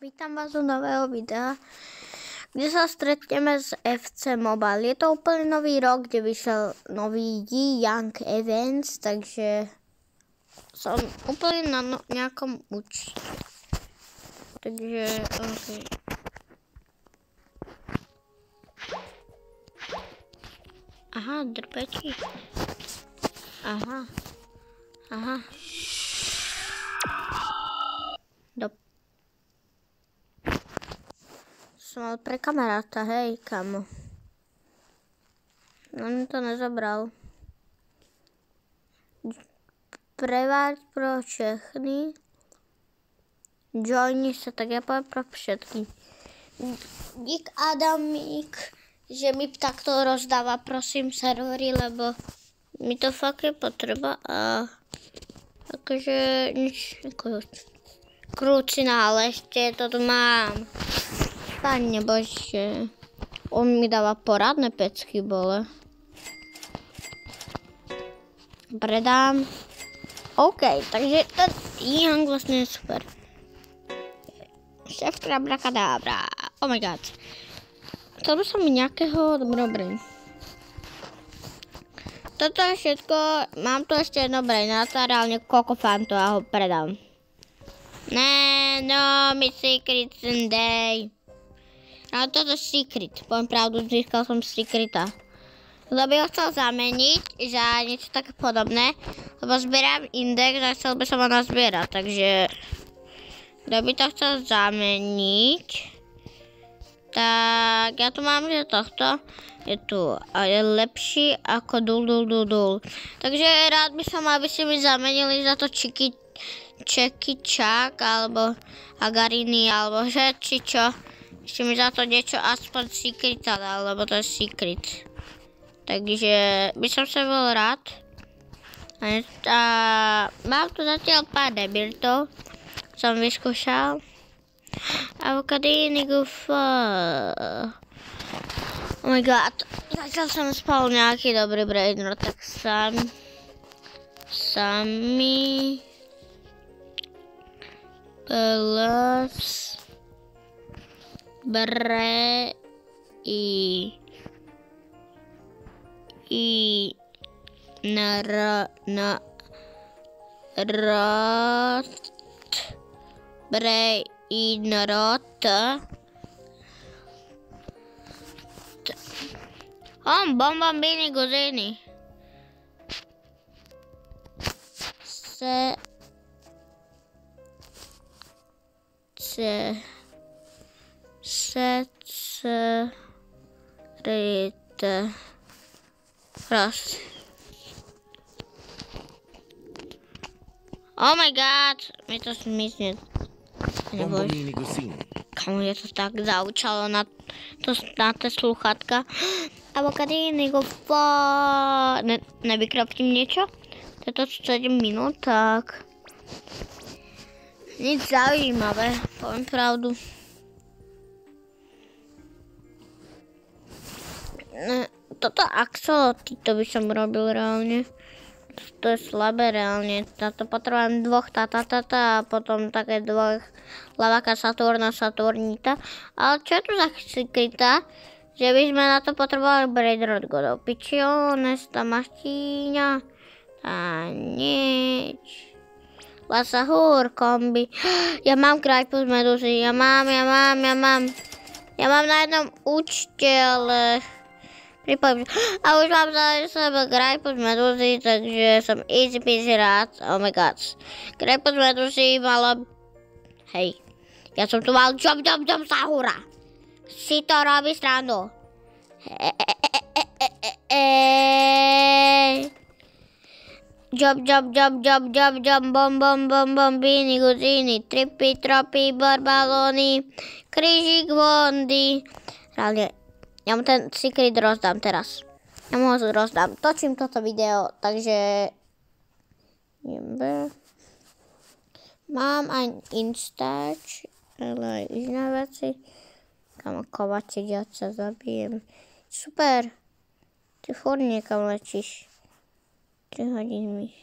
Vítam vás u nového videa, kde sa stretneme s FC Mobile. Je to úplne nový rok, kde vyšiel nový Young Events, takže som úplne na nejakom účte. Takže, ok. Aha, drpečí. Aha. Som mal pre kamaráta, hej, kamo. On mi to nezabral. Preváď pro všechny. Joini sa, tak ja poviem pro všetky. Dík Adamík, že mi takto rozdáva, prosím, servery, lebo mi to fakt je potreba a akože nič, ako krúcina, ale ešte to tu mám. Pane Bože, on mi dáva poradné pecky, bole. Predám. OK, takže ten Young vlastne je super. Šéf Krabrakadabra. Oh my god. Chcel by som mi nejakého dobrobrain. Toto je všetko, mám tu ešte jedno brain, a to reálne kokofanto a ho predám. Ne, no, mi secrets and day. Ale toto je secret, poviem pravdu, získal som secreta. Kto by ho chcel zameniť za niečo také podobné, lebo zbieram index a chcel by som ho nazbierať, takže kto by to chcel zameniť, tak ja tu mám, že tohto je tu a je lepší ako dul. Takže rád by som, aby ste mi zamenili za to Čekyčák alebo Agarini alebo že či čo. Ešte mi za to niečo aspoň secret dal, lebo to je secret. Takže by som sa bol rád. A mám tu zatiaľ pár debiltov. Som vyskúšal. Avokadíny gufa. Oh my god. Zatiaľ som spal nejaký dobrý brain, no tak sami plus bombambini gusini Cross. Oh my god, mi to zmizne. Kamu je to tak zaučalo na tie sluchátka. Avokadíny gufa. Nevykraptím niečo? To je to 7 minút, tak nič zaujímavé, poviem pravdu. Toto axoloty, to by som robil reálne. To je slabé reálne. Na to potrebujem dvoch a potom také dvoch Lavaka Saturnita. Ale čo je tu za secreta? Že by sme na to potrebovali Braidrod Godov. Piccione, sta mastíňa. A nič. Lasahur, kombi. Ja mám krajpu z medúzy. Ja mám. Ja mám na jednom účte, ale pripojím. A už mám za sebe grajpu z medúzy, takže som easy peasy rád. Oh my god. Grajpu z medúzy malo... Hej. Ja som tu mal job Sahura. Si to robí srandu. Job, bombini, guzini, trippy, tropy, barbalóny, krížik, vondy. Reálne, ja mu ten secret rozdám teraz. Ja mu ho rozdám. Točím toto video, takže... Mám aj Instač, ale aj iné veci. Kam kovačiť, ja sa zabijem. Super. Ty furt niekam lečíš. 3 hodiny.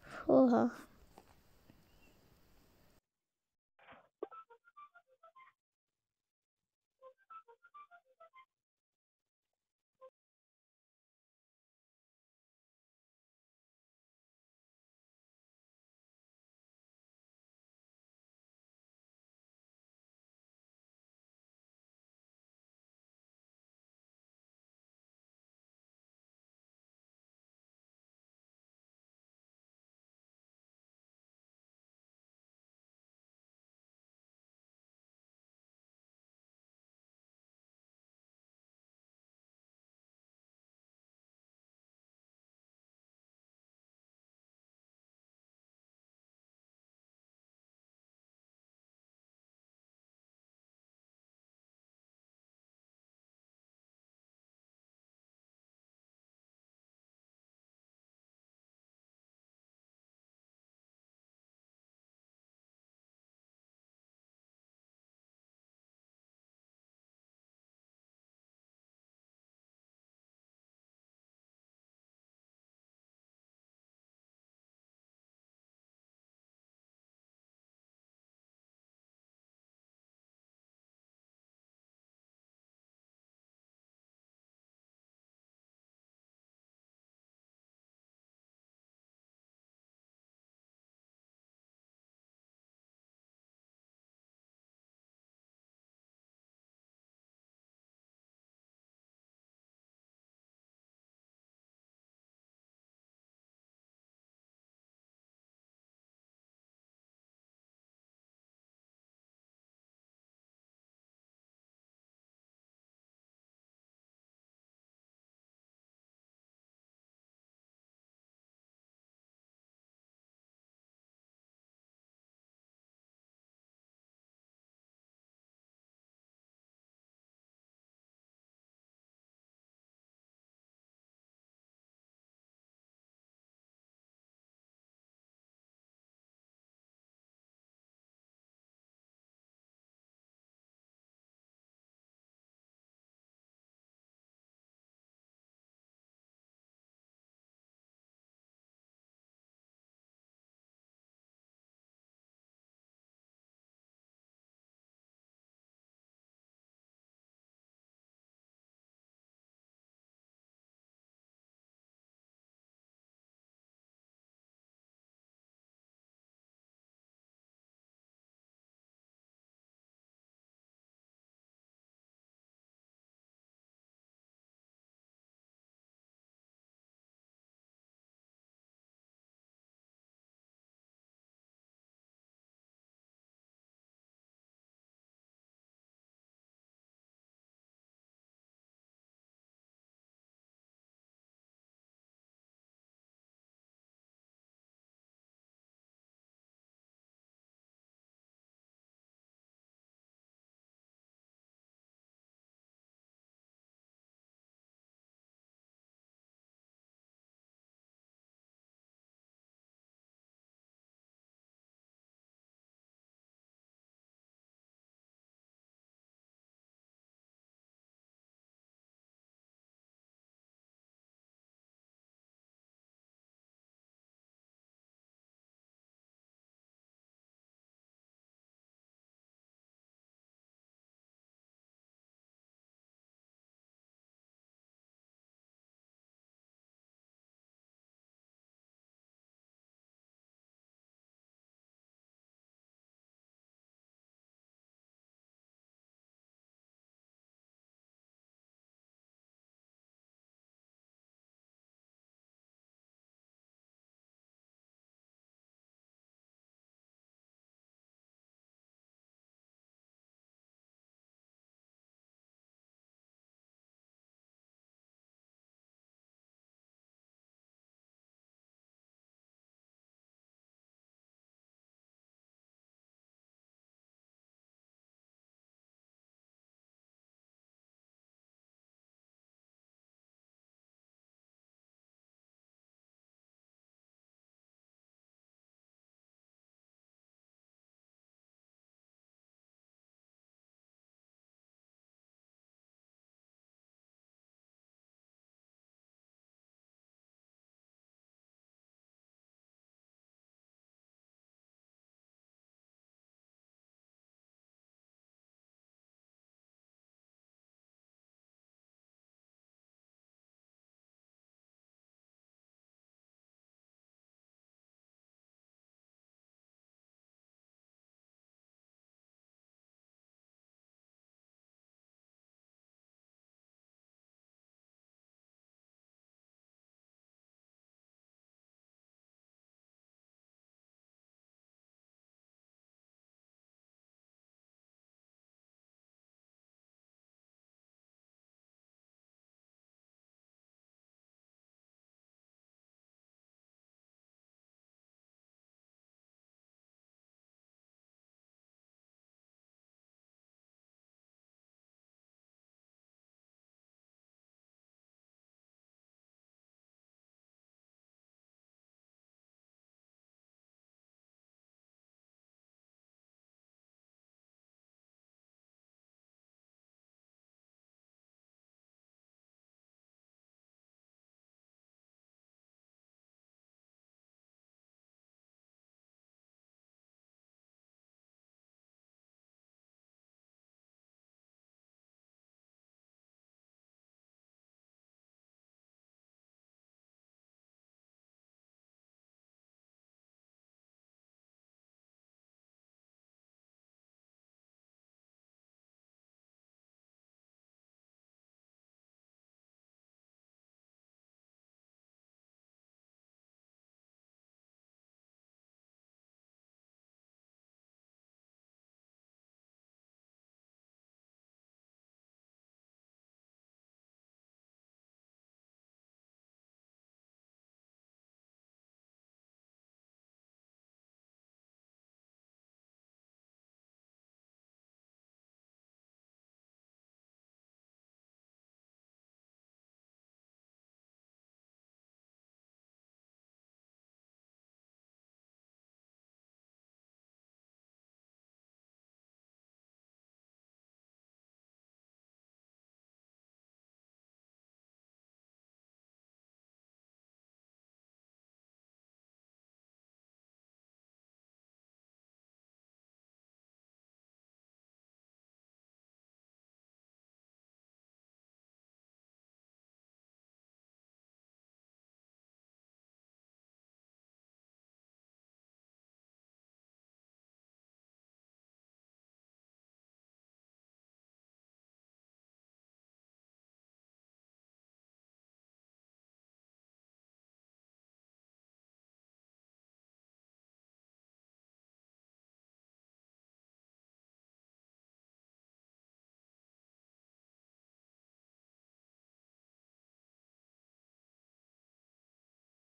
Fúha.